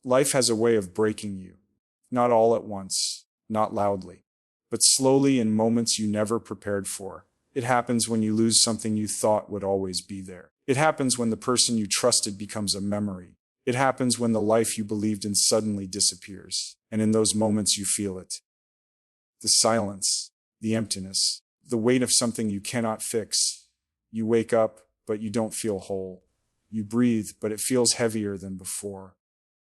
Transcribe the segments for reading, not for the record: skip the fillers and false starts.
Life has a way of breaking you. Not all at once, not loudly, but slowly in moments you never prepared for. It happens when you lose something you thought would always be there. It happens when the person you trusted becomes a memory. It happens when the life you believed in suddenly disappears. And in those moments you feel it. The silence, the emptiness, the weight of something you cannot fix. You wake up, but you don't feel whole. You breathe, but it feels heavier than before.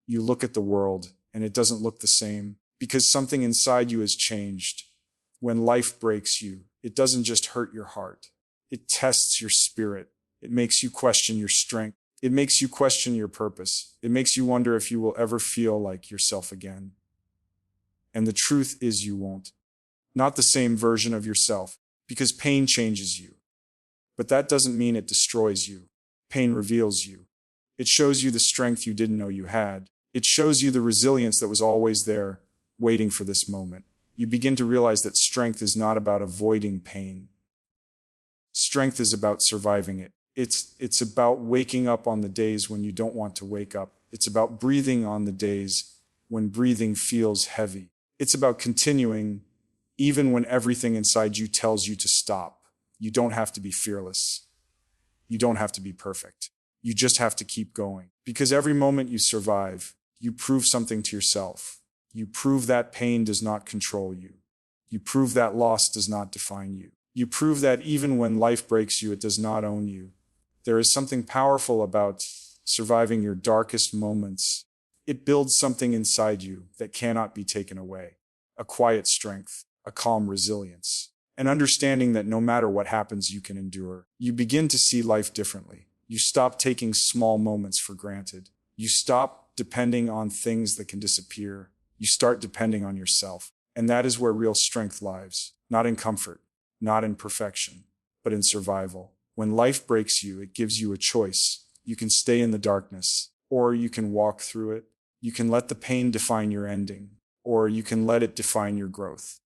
You look at the world, and it doesn't look the same, because something inside you has changed. When life breaks you, it doesn't just hurt your heart. It tests your spirit. It makes you question your strength. It makes you question your purpose. It makes you wonder if you will ever feel like yourself again. And the truth is you won't. Not the same version of yourself, because pain changes you. But that doesn't mean it destroys you. Pain reveals you. It shows you the strength you didn't know you had. It shows you the resilience that was always there, waiting for this moment. You begin to realize that strength is not about avoiding pain. Strength is about surviving it. It's about waking up on the days when you don't want to wake up. It's about breathing on the days when breathing feels heavy. It's about continuing even when everything inside you tells you to stop. You don't have to be fearless. You don't have to be perfect. You just have to keep going. Because every moment you survive, you prove something to yourself. You prove that pain does not control you. You prove that loss does not define you. You prove that even when life breaks you, it does not own you. There is something powerful about surviving your darkest moments. It builds something inside you that cannot be taken away. A quiet strength, a calm resilience, an understanding that no matter what happens, you can endure. You begin to see life differently. You stop taking small moments for granted. You stop depending on things that can disappear. You start depending on yourself. And that is where real strength lies. Not in comfort, not in perfection, but in survival. When life breaks you, it gives you a choice. You can stay in the darkness, or you can walk through it. You can let the pain define your ending, or you can let it define your growth.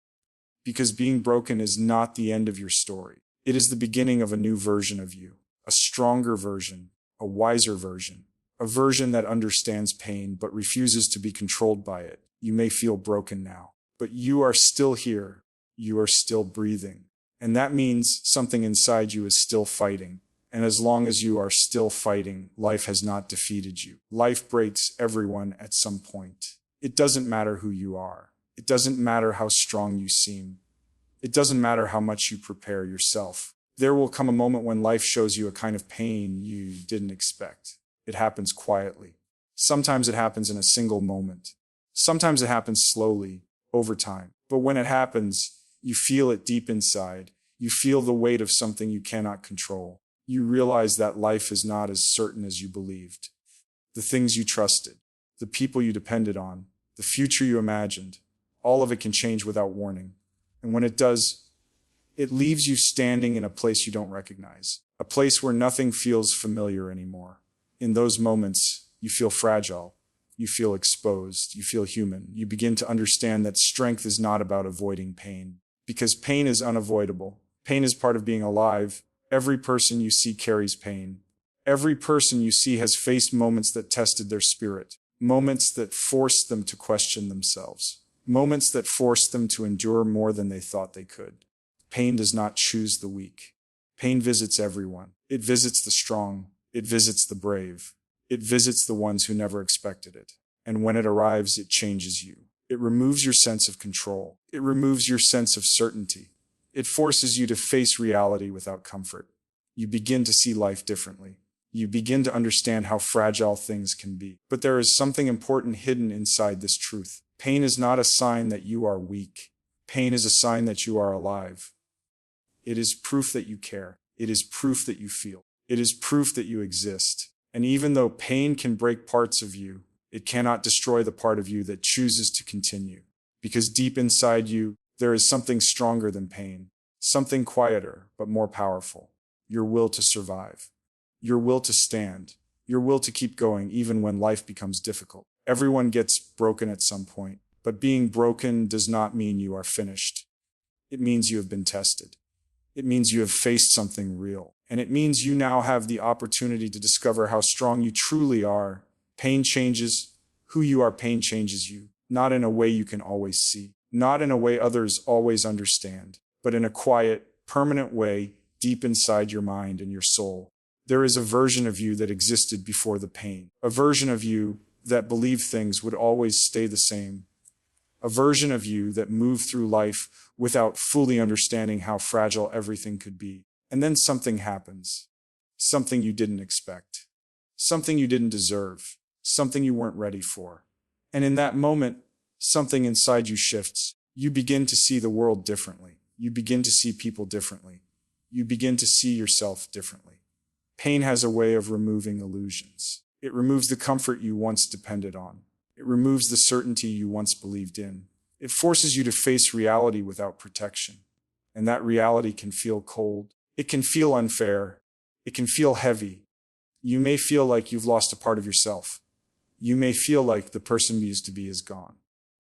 Because being broken is not the end of your story. It is the beginning of a new version of you, a stronger version, a wiser version, a version that understands pain but refuses to be controlled by it. You may feel broken now, but you are still here. You are still breathing. And that means something inside you is still fighting. And as long as you are still fighting, life has not defeated you. Life breaks everyone at some point. It doesn't matter who you are. It doesn't matter how strong you seem. It doesn't matter how much you prepare yourself. There will come a moment when life shows you a kind of pain you didn't expect. It happens quietly. Sometimes it happens in a single moment. Sometimes it happens slowly, over time. But when it happens, you feel it deep inside. You feel the weight of something you cannot control. You realize that life is not as certain as you believed. The things you trusted, the people you depended on, the future you imagined, all of it can change without warning. And when it does, it leaves you standing in a place you don't recognize, a place where nothing feels familiar anymore. In those moments, you feel fragile. You feel exposed. You feel human. You begin to understand that strength is not about avoiding pain, because pain is unavoidable. Pain is part of being alive. Every person you see carries pain. Every person you see has faced moments that tested their spirit, moments that forced them to question themselves, moments that forced them to endure more than they thought they could. Pain does not choose the weak. Pain visits everyone. It visits the strong. It visits the brave. It visits the ones who never expected it. And when it arrives, it changes you. It removes your sense of control. It removes your sense of certainty. It forces you to face reality without comfort. You begin to see life differently. You begin to understand how fragile things can be. But there is something important hidden inside this truth. Pain is not a sign that you are weak. Pain is a sign that you are alive. It is proof that you care. It is proof that you feel. It is proof that you exist. And even though pain can break parts of you, it cannot destroy the part of you that chooses to continue. Because deep inside you, there is something stronger than pain, something quieter but more powerful. Your will to survive, your will to stand, your will to keep going even when life becomes difficult. Everyone gets broken at some point, but being broken does not mean you are finished. It means you have been tested. It means you have faced something real. And it means you now have the opportunity to discover how strong you truly are. Pain changes, Who you are, pain changes you, not in a way you can always see, not in a way others always understand, but in a quiet, permanent way deep inside your mind and your soul. There is a version of you that existed before the pain, a version of you that believed things would always stay the same, a version of you that moved through life without fully understanding how fragile everything could be. And then something happens, something you didn't expect, something you didn't deserve, something you weren't ready for. And in that moment, something inside you shifts. You begin to see the world differently. You begin to see people differently. You begin to see yourself differently. Pain has a way of removing illusions. It removes the comfort you once depended on. It removes the certainty you once believed in. It forces you to face reality without protection. And that reality can feel cold. It can feel unfair. It can feel heavy. You may feel like you've lost a part of yourself. You may feel like the person you used to be is gone.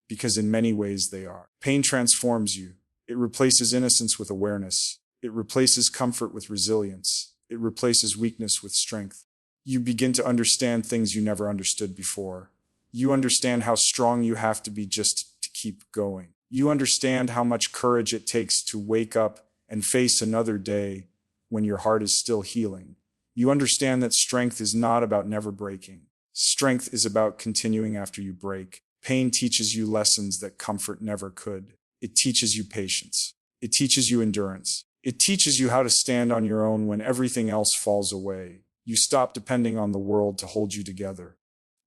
Because in many ways they are. Pain transforms you. It replaces innocence with awareness. It replaces comfort with resilience. It replaces weakness with strength. You begin to understand things you never understood before. You understand how strong you have to be just to keep going. You understand how much courage it takes to wake up and face another day when your heart is still healing. You understand that strength is not about never breaking. Strength is about continuing after you break. Pain teaches you lessons that comfort never could. It teaches you patience. It teaches you endurance. It teaches you how to stand on your own when everything else falls away. You stop depending on the world to hold you together.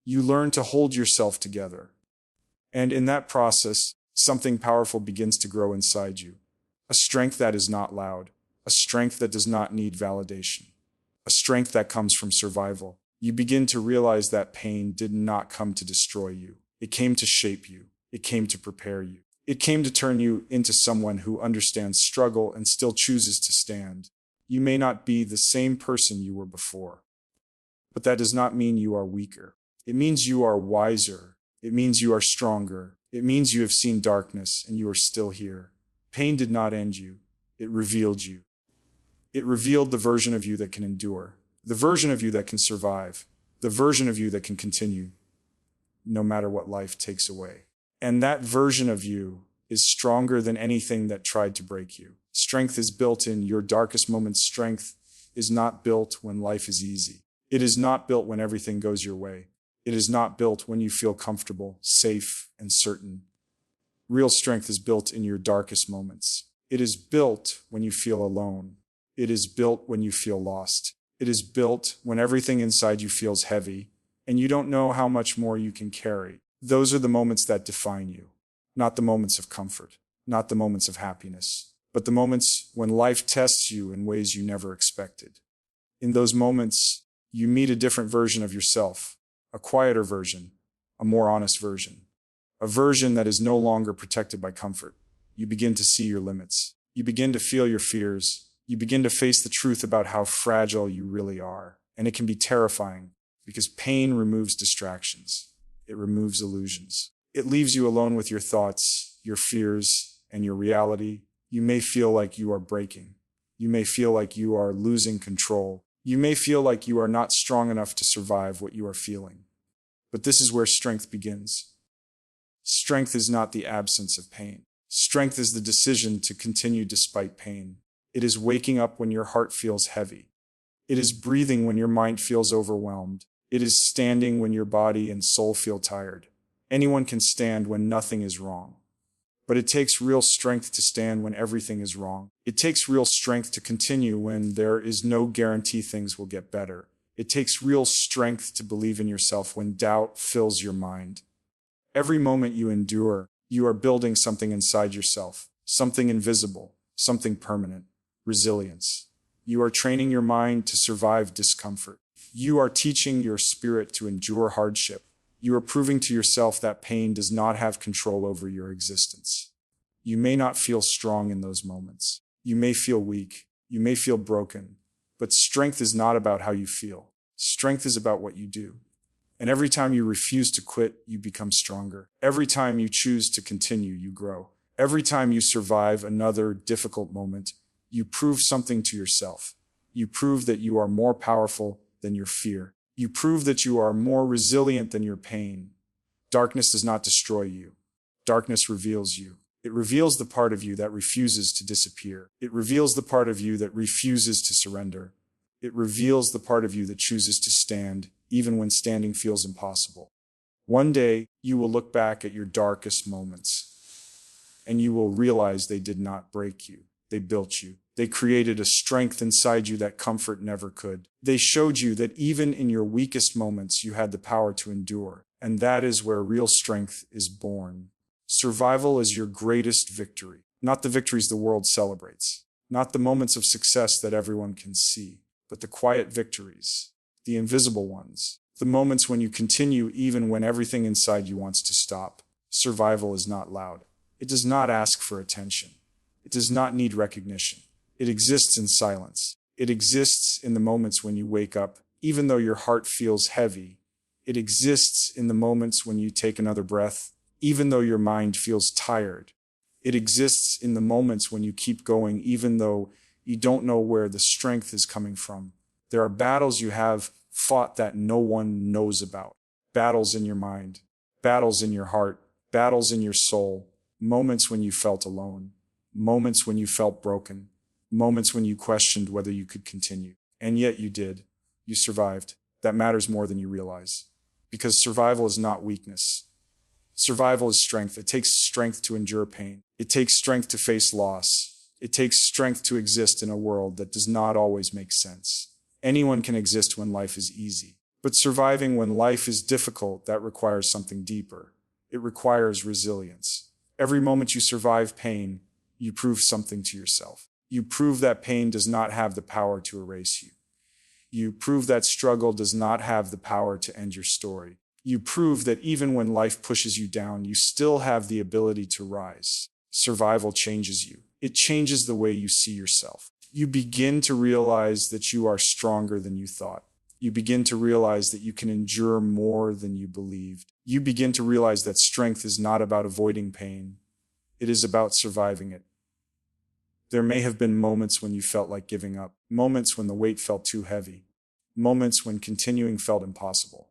You learn to hold yourself together. And in that process, something powerful begins to grow inside you. A strength that is not loud. A strength that does not need validation. A strength that comes from survival. You begin to realize that pain did not come to destroy you. It came to shape you. It came to prepare you. It came to turn you into someone who understands struggle and still chooses to stand. You may not be the same person you were before, but that does not mean you are weaker. It means you are wiser. It means you are stronger. It means you have seen darkness and you are still here. Pain did not end you. It revealed you. It revealed the version of you that can endure, the version of you that can survive, the version of you that can continue, no matter what life takes away. And that version of you is stronger than anything that tried to break you. Strength is built in your darkest moments. Strength is not built when life is easy. It is not built when everything goes your way. It is not built when you feel comfortable, safe, and certain. Real strength is built in your darkest moments. It is built when you feel alone. It is built when you feel lost. It is built when everything inside you feels heavy and you don't know how much more you can carry. Those are the moments that define you, not the moments of comfort, not the moments of happiness, but the moments when life tests you in ways you never expected. In those moments, you meet a different version of yourself, a quieter version, a more honest version, a version that is no longer protected by comfort. You begin to see your limits. You begin to feel your fears. You begin to face the truth about how fragile you really are. And it can be terrifying because pain removes distractions. It removes illusions. It leaves you alone with your thoughts, your fears, and your reality. You may feel like you are breaking. You may feel like you are losing control. You may feel like you are not strong enough to survive what you are feeling. But this is where strength begins. Strength is not the absence of pain. Strength is the decision to continue despite pain. It is waking up when your heart feels heavy. It is breathing when your mind feels overwhelmed. It is standing when your body and soul feel tired. Anyone can stand when nothing is wrong. But it takes real strength to stand when everything is wrong. It takes real strength to continue when there is no guarantee things will get better. It takes real strength to believe in yourself when doubt fills your mind. Every moment you endure, you are building something inside yourself, something invisible, something permanent, resilience. You are training your mind to survive discomfort. You are teaching your spirit to endure hardship. You are proving to yourself that pain does not have control over your existence. You may not feel strong in those moments. You may feel weak. You may feel broken. But strength is not about how you feel. Strength is about what you do. And every time you refuse to quit, you become stronger. Every time you choose to continue, you grow. Every time you survive another difficult moment, you prove something to yourself. You prove that you are more powerful than your fear. You prove that you are more resilient than your pain. Darkness does not destroy you. Darkness reveals you. It reveals the part of you that refuses to disappear. It reveals the part of you that refuses to surrender. It reveals the part of you that chooses to stand, even when standing feels impossible. One day, you will look back at your darkest moments, and you will realize they did not break you. They built you. They created a strength inside you that comfort never could. They showed you that even in your weakest moments, you had the power to endure. And that is where real strength is born. Survival is your greatest victory, not the victories the world celebrates, not the moments of success that everyone can see, but the quiet victories, the invisible ones, the moments when you continue even when everything inside you wants to stop. Survival is not loud. It does not ask for attention. It does not need recognition. It exists in silence. It exists in the moments when you wake up, even though your heart feels heavy. It exists in the moments when you take another breath, even though your mind feels tired. It exists in the moments when you keep going, even though you don't know where the strength is coming from. There are battles you have fought that no one knows about. Battles in your mind, battles in your heart, battles in your soul, moments when you felt alone, moments when you felt broken, moments when you questioned whether you could continue. And yet you did. You survived. That matters more than you realize. Because survival is not weakness. Survival is strength. It takes strength to endure pain. It takes strength to face loss. It takes strength to exist in a world that does not always make sense. Anyone can exist when life is easy. But surviving when life is difficult, that requires something deeper. It requires resilience. Every moment you survive pain, you prove something to yourself. You prove that pain does not have the power to erase you. You prove that struggle does not have the power to end your story. You prove that even when life pushes you down, you still have the ability to rise. Survival changes you. It changes the way you see yourself. You begin to realize that you are stronger than you thought. You begin to realize that you can endure more than you believed. You begin to realize that strength is not about avoiding pain. It is about surviving it. There may have been moments when you felt like giving up, moments when the weight felt too heavy, moments when continuing felt impossible.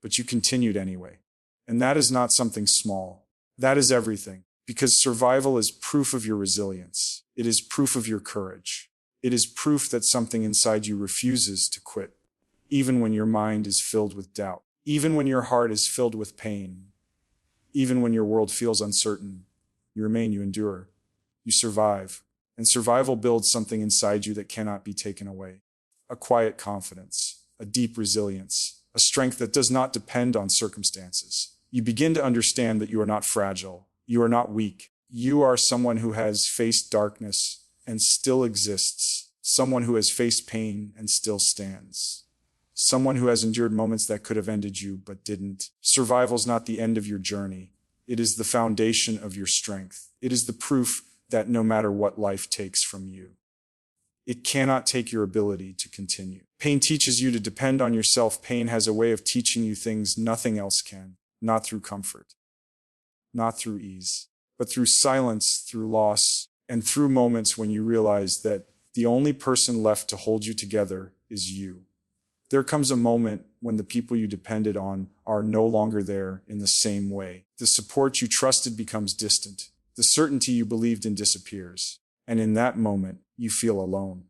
But you continued anyway. And that is not something small. That is everything. Because survival is proof of your resilience. It is proof of your courage. It is proof that something inside you refuses to quit. Even when your mind is filled with doubt. Even when your heart is filled with pain. Even when your world feels uncertain. You remain, you endure. You survive. And survival builds something inside you that cannot be taken away. A quiet confidence, a deep resilience, a strength that does not depend on circumstances. You begin to understand that you are not fragile. You are not weak. You are someone who has faced darkness and still exists. Someone who has faced pain and still stands. Someone who has endured moments that could have ended you but didn't. Survival is not the end of your journey. It is the foundation of your strength. It is the proof that no matter what life takes from you, it cannot take your ability to continue. Pain teaches you to depend on yourself. Pain has a way of teaching you things nothing else can. Not through comfort, not through ease, but through silence, through loss, and through moments when you realize that the only person left to hold you together is you. There comes a moment when the people you depended on are no longer there in the same way. The support you trusted becomes distant. The certainty you believed in disappears. And in that moment, you feel alone.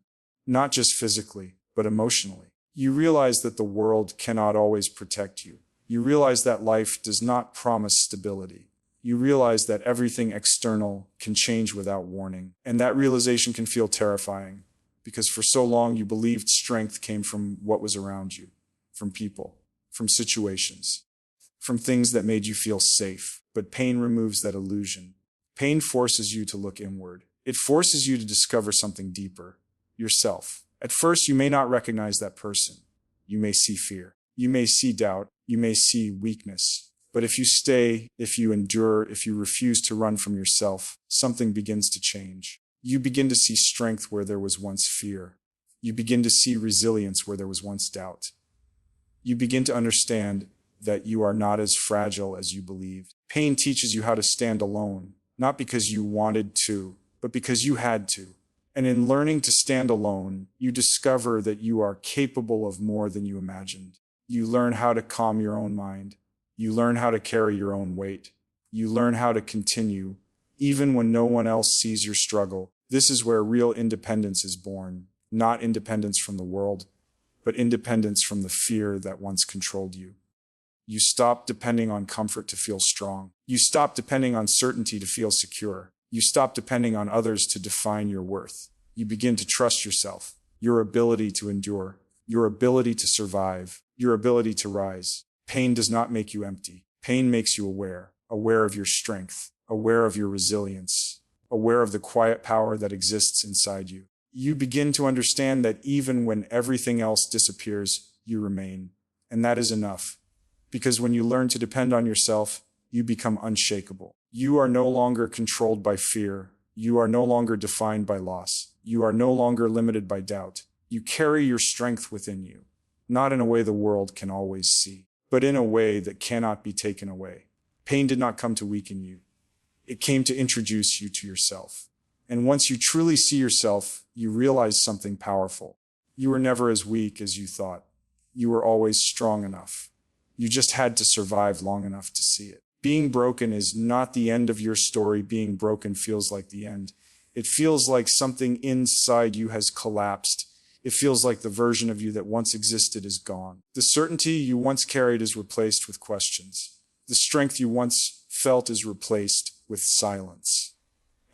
Not just physically, but emotionally. You realize that the world cannot always protect you. You realize that life does not promise stability. You realize that everything external can change without warning. And that realization can feel terrifying, because for so long you believed strength came from what was around you, from people, from situations, from things that made you feel safe. But pain removes that illusion. Pain forces you to look inward. It forces you to discover something deeper, yourself. At first, you may not recognize that person. You may see fear. You may see doubt. You may see weakness. But if you stay, if you endure, if you refuse to run from yourself, something begins to change. You begin to see strength where there was once fear. You begin to see resilience where there was once doubt. You begin to understand that you are not as fragile as you believed. Pain teaches you how to stand alone. Not because you wanted to, but because you had to. And in learning to stand alone, you discover that you are capable of more than you imagined. You learn how to calm your own mind. You learn how to carry your own weight. You learn how to continue, even when no one else sees your struggle. This is where real independence is born, not independence from the world, but independence from the fear that once controlled you. You stop depending on comfort to feel strong. You stop depending on certainty to feel secure. You stop depending on others to define your worth. You begin to trust yourself, your ability to endure, your ability to survive, your ability to rise. Pain does not make you empty. Pain makes you aware of your strength, aware of your resilience, aware of the quiet power that exists inside you. You begin to understand that even when everything else disappears, you remain. And that is enough. Because when you learn to depend on yourself, you become unshakable. You are no longer controlled by fear. You are no longer defined by loss. You are no longer limited by doubt. You carry your strength within you, not in a way the world can always see, but in a way that cannot be taken away. Pain did not come to weaken you. It came to introduce you to yourself. And once you truly see yourself, you realize something powerful. You were never as weak as you thought. You were always strong enough. You just had to survive long enough to see it. Being broken is not the end of your story. Being broken feels like the end. It feels like something inside you has collapsed. It feels like the version of you that once existed is gone. The certainty you once carried is replaced with questions. The strength you once felt is replaced with silence.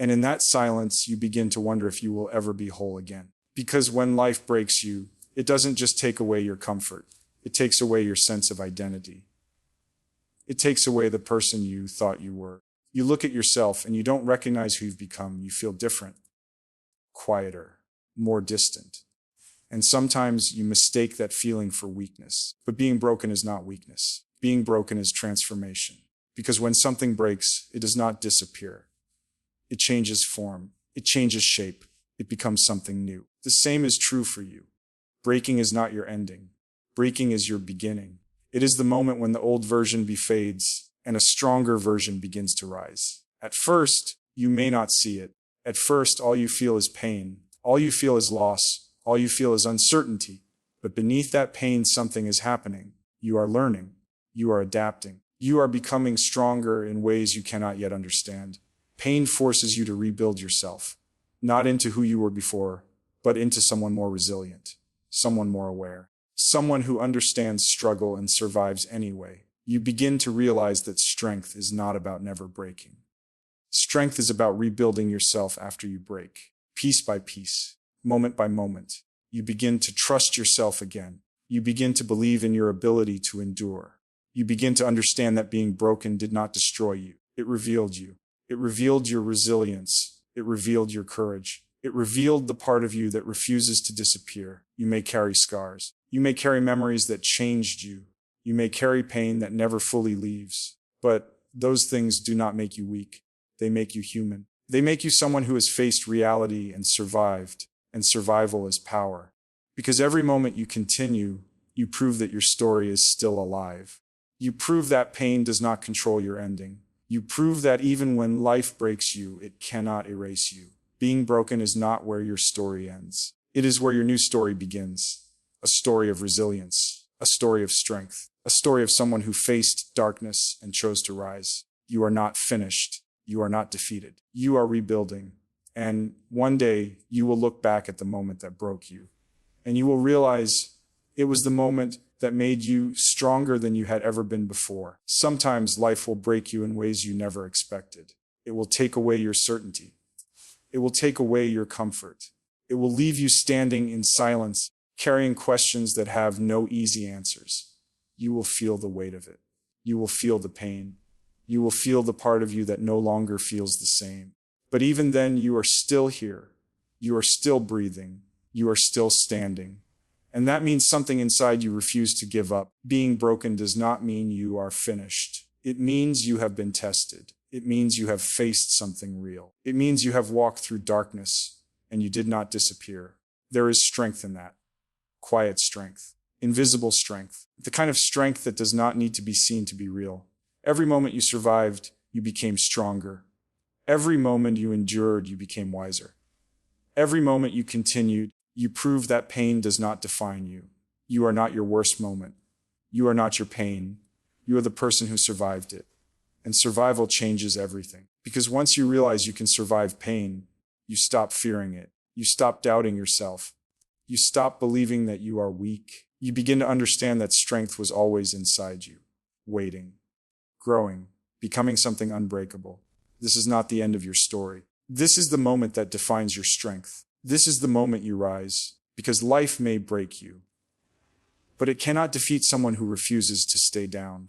And in that silence, you begin to wonder if you will ever be whole again. Because when life breaks you, it doesn't just take away your comfort. It takes away your sense of identity. It takes away the person you thought you were. You look at yourself and you don't recognize who you've become. You feel different, quieter, more distant. And sometimes you mistake that feeling for weakness. But being broken is not weakness. Being broken is transformation. Because when something breaks, it does not disappear. It changes form. It changes shape. It becomes something new. The same is true for you. Breaking is not your ending. Breaking is your beginning. It is the moment when the old version fades and a stronger version begins to rise. At first, you may not see it. At first, all you feel is pain. All you feel is loss. All you feel is uncertainty. But beneath that pain, something is happening. You are learning. You are adapting. You are becoming stronger in ways you cannot yet understand. Pain forces you to rebuild yourself, not into who you were before, but into someone more resilient, someone more aware, someone who understands struggle and survives anyway. You begin to realize that strength is not about never breaking. Strength is about rebuilding yourself after you break, piece by piece, moment by moment. You begin to trust yourself again. You begin to believe in your ability to endure. You begin to understand that being broken did not destroy you. It revealed you. It revealed your resilience. It revealed your courage. It revealed the part of you that refuses to disappear. You may carry scars. You may carry memories that changed you. You may carry pain that never fully leaves. But those things do not make you weak. They make you human. They make you someone who has faced reality and survived. And survival is power. Because every moment you continue, you prove that your story is still alive. You prove that pain does not control your ending. You prove that even when life breaks you, it cannot erase you. Being broken is not where your story ends. It is where your new story begins. A story of resilience, a story of strength, a story of someone who faced darkness and chose to rise. You are not finished. You are not defeated. You are rebuilding. And one day you will look back at the moment that broke you, and you will realize it was the moment that made you stronger than you had ever been before. Sometimes life will break you in ways you never expected. It will take away your certainty. It will take away your comfort. It will leave you standing in silence, carrying questions that have no easy answers. You will feel the weight of it. You will feel the pain. You will feel the part of you that no longer feels the same. But even then, you are still here. You are still breathing. You are still standing. And that means something inside you refused to give up. Being broken does not mean you are finished. It means you have been tested. It means you have faced something real. It means you have walked through darkness and you did not disappear. There is strength in that. Quiet strength. Invisible strength. The kind of strength that does not need to be seen to be real. Every moment you survived, you became stronger. Every moment you endured, you became wiser. Every moment you continued, you proved that pain does not define you. You are not your worst moment. You are not your pain. You are the person who survived it. And survival changes everything. Because once you realize you can survive pain, you stop fearing it. You stop doubting yourself. You stop believing that you are weak. You begin to understand that strength was always inside you, waiting, growing, becoming something unbreakable. This is not the end of your story. This is the moment that defines your strength. This is the moment you rise, because life may break you, but it cannot defeat someone who refuses to stay down.